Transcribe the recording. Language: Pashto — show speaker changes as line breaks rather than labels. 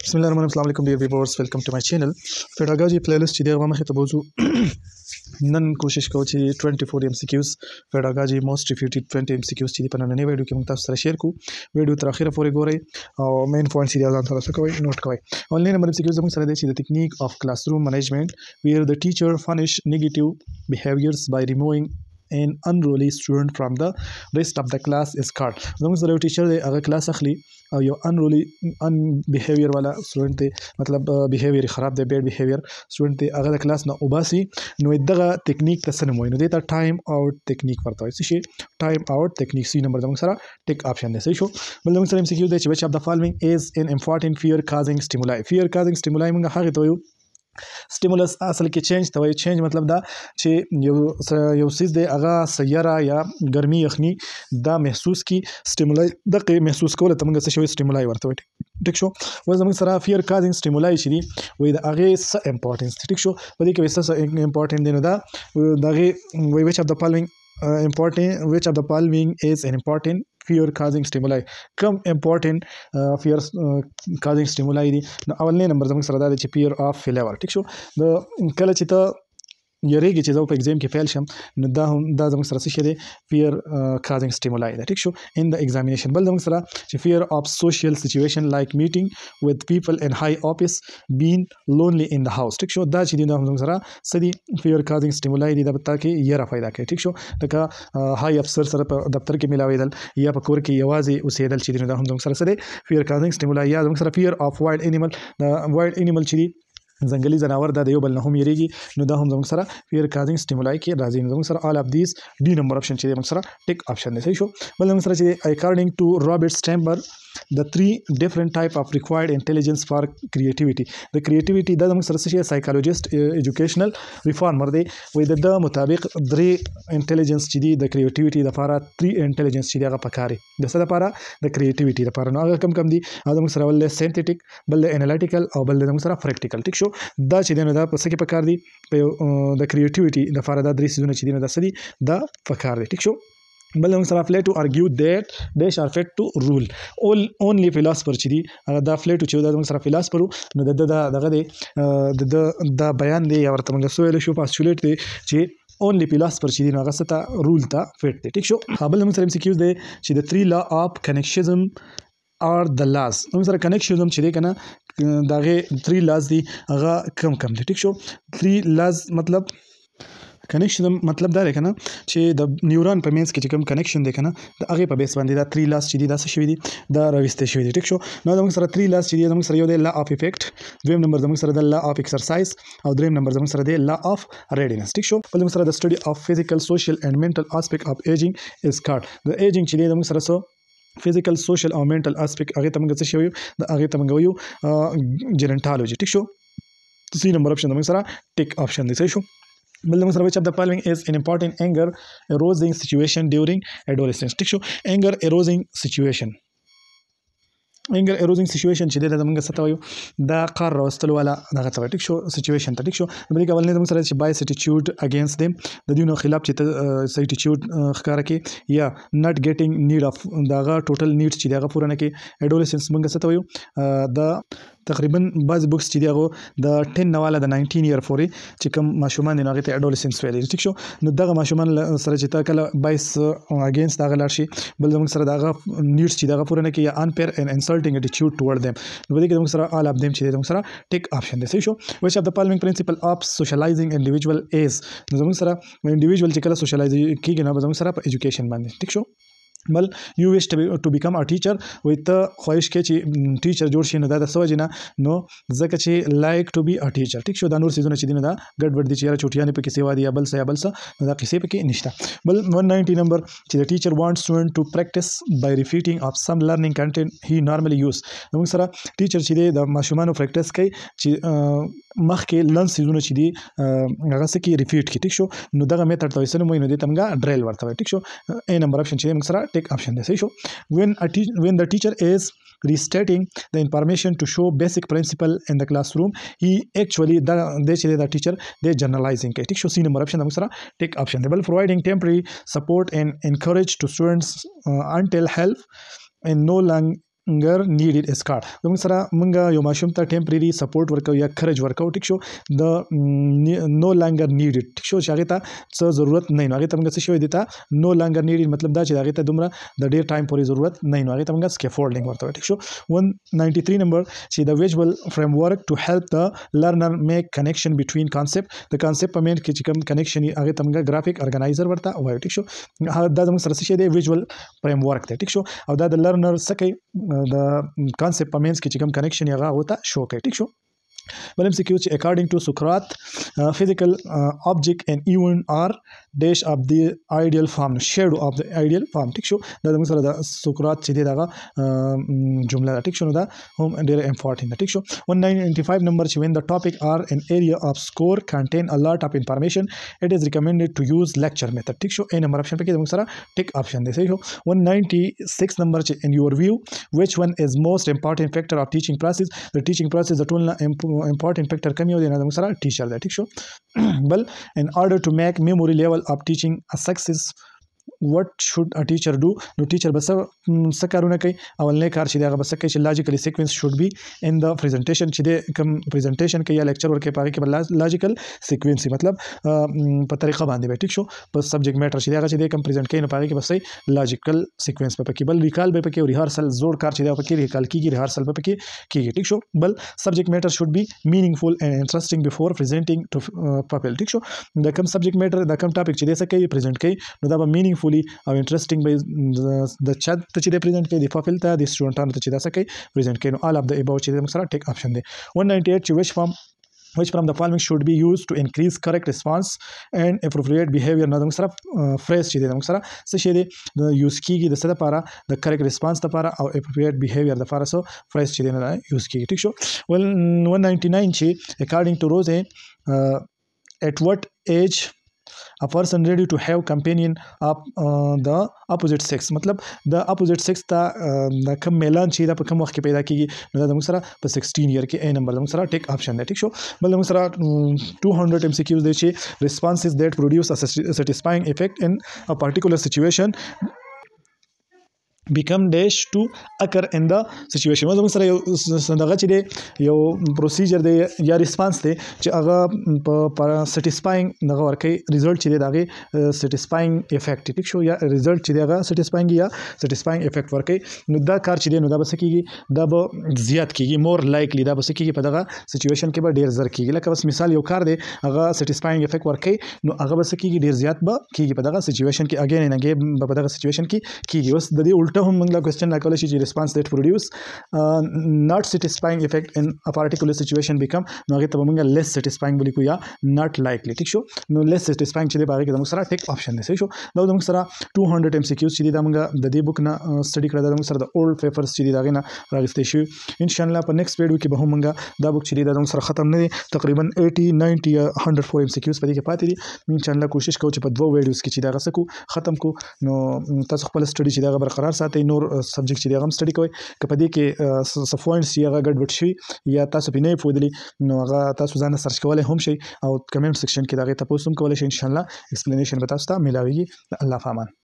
بسم الله الرحمن الرحیم. السلام علیکم ډیر ویورز، ویلکم ټو مای چینل. پیډاګوژي پلی لیست چې دی هغه مخې ته بوځو. نن کوشش کوو چې 24 ام سی کیوز پیډاګوژي موست ریپیټډ 20 ام سی کیوز چې په نننۍ ویډیو کې موږ تاسو سره شیر کوو. ویډیو تر اخره پورې ګورئ او مین پوینټس یې ځان سره څه کوئ نوٹ کوئ. اونلی نمبر ام سی کیوز زموږ سره دی چې د ټیکنیک اف کلاس روم منیجمنٹ ویر د ټیچر فنش نیگیټیو بیهیویرز بای ریمووینګ an unruly student from the rest of the class is called. زموږ سره یو ټیچر دی، هغه کلاس اخلي او یو ان بیهیویر والا سټوډنټ دی، مطلب بیهیویر خراب دی، بیډ بیهیویر سټوډنټ دی، هغه د کلاس نه وباسي. نو دغه ټیکنیک ته څه نوم وایي؟ نو دې ته ټایم آوټ ټیکنیک ورته وایي. څه شي؟ ټایم آوټ ټیکنیک. سی نمبر زموږ سره ټیک آپشن دی. صحیح شو. بل زموږ سره ام سی کیو دی چې which of the following is an important fear causing stimuli. fear causing stimuli موږ هغه ته وایو سټیمولس. اصل کې چینج ته وایي. چینج مطلب دا چې یو څیز دی هغه سیاره یا ګرمي یخني دا محسوس کی. سټیمولای دغه محسوس کول ته موږ څه شوی سټیمولای ورته وایي. ټیک شو. و زموږ سره فیر کازینګ سټیمولای چې دی وایي د هغې څه امپورټنس. ټیک شو. په دې کې وایي څه امپورټنت دی. نو دا د هغې وایي which of the following is an important fear causing stimuli. کم امپورټنت fear causing stimuli دي. نو اولنی نمبر زموږ سره دا دی چې fear of failure. ټیک شو. د کله چې ته یریږي چې زه په ایگزام کې فیل شم، نو دا زموږ سره څه شی دی؟ فیر کازینګ سټیمولای دی. ټیک شو. ان د ایگزامینیشن. بل زموږ سره چې فیر اف سوشل سچویشن لایک میټینګ وذ پیپل ان های آفیس بین لونلی ان د هاوس. ټیک شو. دا چې دی دا زموږ سره څه دی؟ فیر کازینګ سټیمولای دی. دا په تا کې یره پیدا کوي. ټیک شو. لکه های افسر سره په دفتر کې ملاویدل یا په کور کې یوازې اوسېدل چې دی، نو دا هم زموږ سره څه دی؟ فیر کازینګ سټیمولای. یا زموږ سره فیر اف وایلډ انیمل. د وایلډ انیمل چې دی ځنګلي ځناور دا د یو بل نه هم یریږي، نو دا هم زموږ سره فیر کازینګ سټیمولای کې راځي. نو زموږ سره آل اف دیز ډي نمبر آپشن چې دی زموږ سره ټیک آپشن دی. صحیح شو. بل زموږ سره چې اکارډینګ ټو رابرټ سټیمبر the three different type of required intelligence for creativity. د creativity دا زموږ سره څه شي؟ سایکالوجیست ایجوکیشنل ریفارمر دی. وایي د مطابق درې انټیلیجنس چې دی د کریټیویټي لپاره 3 انټیلیجنس چې دی هغه پکاري. د څه لپاره؟ د کریټیویټي لپاره. نو هغه کم دي؟ هغه زموږ سره ول سینتیټیک، بل انالیټیکل او بل زموږ سره پریکټیکل. ټیک شو. دا چې دی نو دا په څه کې پکار دي؟ په د کریټیویټي لپاره دا درې سیزونه چې دی نو دا څه دي؟ دا پکار دي. ټیک شو. بل موږ سره فلیټو argue that they are fit to rule. only philosopher چې دی هغه دا فلیټو چې دا موږ سره فلسفر نو دغه دی دا بیان دی یا ورته موږ سویل شو پاسچولیټ دی چې only philosopher چې دی نو هغه څه رول ته فټ دی. ټیک شو. بل موږ سره ام سی کیوز دی چې د 3 law of connectionism are the laws. موږ سره connectionism چې دی کنه دغه 3 laws دی هغه کم دی. ټیک شو. 3 laws مطلب کنیکشن مطلب دا دی کنه چې د نیورون په مینس کې چې کوم کنیکشن دی کنه د هغې په بیس باندې دا 3 لاس چې دي دا څه شوي دي؟ دا راویستې شوي دي. ټیک شو. نو زموږ سره 3 لاس چې دي زموږ سره یو دی لا اف افیکټ، دویم نمبر زموږ سره د لا اف ایکسرسایز او دریم نمبر زموږ سره دی لا اف ریډینس. ټیک شو. بل زموږ سره د سټډي اف فزیکل سوشل اینڈ منټل اسپیکټ اف ایجینګ از کارډ. د ایجینګ چې دی زموږ سره څه فزیکل سوشل او منټل اسپیکټ هغې ته موږ څه شوي د هغې ته موږ وایو جیرنټالوجي. ټیک شو. سی نمبر آپشن زموږ سره ټیک آپشن دی. صحیح شو. بل زموږ سره which of the following is an important anger arousing situation during adolescence. ټیک شو. anger arousing situation چې دی دا زموږ څه ته وایو؟ دا قار راوستلو والا دغه ته وایي. ټیک شو. سچویشن ته. ټیک شو. په دې کې اولنی زموږ سره چې بایس اټیچیوډ اګینسټ دیم د دوی نه خلاف چې ته څه اټیچیوډ ښکاره کړې یا ناټ ګیټینګ نیډ اف د هغه ټوټل نیډس چې دی هغه پوره نه کړې. اډولسنس موږ څه ته وایو؟ د تقریبا بعض بوکس چې دی هغه د 10 نه والا د 19 ایئر پورې چې کوم ماشومان دي نو هغې ته اډولسنس ویلی. ټیک شو. نو دغه ماشومان سره چې ته کله بایس اګینسټ د هغه لاړ شي، بل زموږ سره د هغه نیډس چې د هغه پوره نه کړي یا انفیر اینډ انسلټینګ اټیچیوډ ټورډ دیم، نو په دې کې زموږ سره آل اف دیم چې دی زموږ سره ټیک آپشن دی. صحیح شو. which of the following principle of socializing individual is. نو زموږ سره انډیویژوال چې کله سوشلایز کېږي نو به زموږ سره په ایجوکیشن باندې. ټیک شو. بل یو ویش ټو بیکم ا ټیچر. وایي ته خواهش کوې چې ټیچر جوړ شي، نو دا د څه وجې نه؟ نو ځکه چې لایک ټو بي ا ټیچر. ټیک شو. دا نور څیزونه چې دي نو دا ګډ وډ دي چې یاره چوټیانې پکې سیوا دي یا بل څه نو دا قصې پکې نشته. بل 190 نمبر چې د ټیچر وانټ سټوډنټ ټو پریکټس بای ریپیټینګ اف سم لرنینګ کنټینټ هی نارملی یوز. نو موږ سره ټیچر چې دی د ماشومانو پریکټس کوي چې مخکې لنډ څیزونه چې دي هغه څه کې ریپیټ کړي. ټیک شو. نو دغه میتھډ ته وایي نو دې ته موږ ډریل ورته وایي. ټیک شو. اے نمبر آپشن چې دی موږ سره ټیک آپشن دی. صحیح شو. when the teacher is restating the information to show basic principle in the classroom, he actually the teacher they generalizing. ٹھیک شو. سی نمبر آپشن ہم سرا ٹیک آپشن دے. بل providing temporary support and encourage to students until help in no longer needed is called. زموږ سره مونږ یو ماشوم ته ټیمپرری سپورټ ورکو یا کریج ورکو ټیک شو د نو لانګر نیډډ ټیک شو چې هغه ته څه ضرورت نه نو هغه ته مونږ څه شوی دی ته نو لانګر نیډډ مطلب دا چې هغه ته دومره د ډیر ټایم پورې ضرورت نه نو هغه ته مونږ سکیفولډینګ ورته ټیک شو 193 نمبر چې د ویژوال فریم ورک ټو هیلپ د لرنر میک کنیکشن بټوین کانسپټ د کانسپټ په منځ کې چې کوم کنیکشن هغه ته مونږ گرافیک ارګنایزر ورته وایو ټیک شو دا زموږ سره څه شی دی ویژوال فریم ورک دی ټیک شو او دا د لرنر څه کوي د concept په منځ کې چې کوم کنیکشن یې هغه وته شو کوي ټیک شو بل MCQ چې according to Socrates physical object and event are dash of the ideal form shadow of the ideal form ټیک شو دا موږ سره د سوکرات چې دی دغه جمله ټیک شو نو دا هم ډیر امپورټنت ټیک شو 195 نمبر چې when the topic are an area of score contain a lot of information it is recommended to use lecture method ټیک شو A نمبر اپشن پکې موږ سره ټیک اپشن دی صحیح شو 196 نمبر چې in your view which one is most important factor of teaching process the teaching process د ټول important factor کوم یو دی نه موږ سره ټیچر دی ټیک شو بل in order to make memory level of teaching a success what should a teacher do نو ټیچر بس څه کارونه کوي اولنې کار چې هغه بس کوي چې لاجیکلی سیکوینس should be in the presentation چې د کوم پریزنټیشن کې یا لیکچر ورکې پاره کې بل لاجیکل سیکوینس مطلب په طریقه باندې به ټیک شو په سبجیکټ میټر چې هغه چې د کوم پریزنټ کوي نه پاره کې بس لاجیکل سیکوینس په کې بل ریکال به پکې ریهرسل زوړ کار چې دا پکې ریکال کیږي ریهرسل به پکې کیږي ټیک شو بل سبجیکټ میټر should be meaningful and interesting before presenting to people ټیک شو د کوم سبجیکټ میټر د کوم ټاپک چې د څه کوي پریزنټ کوي نو دا به meaningfully او انټرېسټینګ به د چا ته چې د پریزنټ کوي د پاپل ته د سټوډنټانو ته چې دا څه کوي پریزنټ کوي نو all of the above چې موږ سره ټیک اپشن دی 198 چې which from the following should be used to increase correct response and appropriate behavior نو موږ سره phrase چې موږ سره څه شي دی د یوز کیږي د څه لپاره د correct response لپاره او appropriate behavior لپاره سو phrase چې نه یوز کیږي ټیک شو 199 چې according to Rose at what age a person ready to have companion of the opposite sex مطلب د opposite sex ته د کوم میلان چې دا په کوم وخت کې پیدا کیږي نو دا موږ سره په 16 year کې A نمبر موږ سره ټیک اپشن دی ټیک شو بل موږ سره 200 MCQs دی چې responses that produce a satisfying effect in a particular situation become dash to occur in the situation موږ سره یو دغه چې دی یو پروسیجر دی یا ریسپانس دی چې هغه په سټیسفاینګ دغه ورکې ریزلټ چې دی دغه سټیسفاینګ افیکټ ټیک شو یا ریزلټ چې دی هغه سټیسفاینګ یا سټیسفاینګ افیکټ ورکې نو دا کار چې دی نو دا به څه کیږي دا به زیات کیږي مور لایکلی دا به څه کیږي په دغه سچويشن کې به ډیر زر کیږي لکه بس مثال یو کار دی هغه سټیسفاینګ افیکټ ورکې نو هغه به څه کیږي ډیر زیات به کیږي په دغه سچويشن کې اگین ان اگین په دغه سچويشن کې کیږي اوس د دې ته هم موږ لا کوېسچن راکولی شي چې response that produce not satisfying effect in a particular situation become نو هغې ته به موږ less satisfying ولیکو یا not likely ټیک شو نو less satisfying چې دی په هغې کې زموږ سره ټیک اپشن دی صحیح شو دا زموږ سره 200 MCQs چې دي دا موږ د دې بک نه سټډي کړی دا زموږ سره د اولډ پیپرز چې دي د هغې نه راغوستی شوي انشاءالله په نیکسټ ویډیو کې به هم موږ دا بک چې دی دا زموږ سره ختم نه دی تقریبا 80 90 یا 104 MCQs په دې کې پاتې دي انشاءالله کوشش کوو چې په دوه ویډیوز کې چې دا څه کو ختم کو نو تاسو خپل سټډي چې دا برقرار ساتئ نور سبجیکټ چې دی هغه هم سټډي کوئ که په دې کې څه پوینټس چې هغه ګډوډ شوي یا تاسو پرې نه یې پوهېدلي نو هغه تاسو ځان سرچ کولی هم شئ او کمنټ سیکشن کې د هغې تپوس هم کولی شئ انشاءالله ایکسپلینیشن به تاسو ته میلاویږي د الله په امان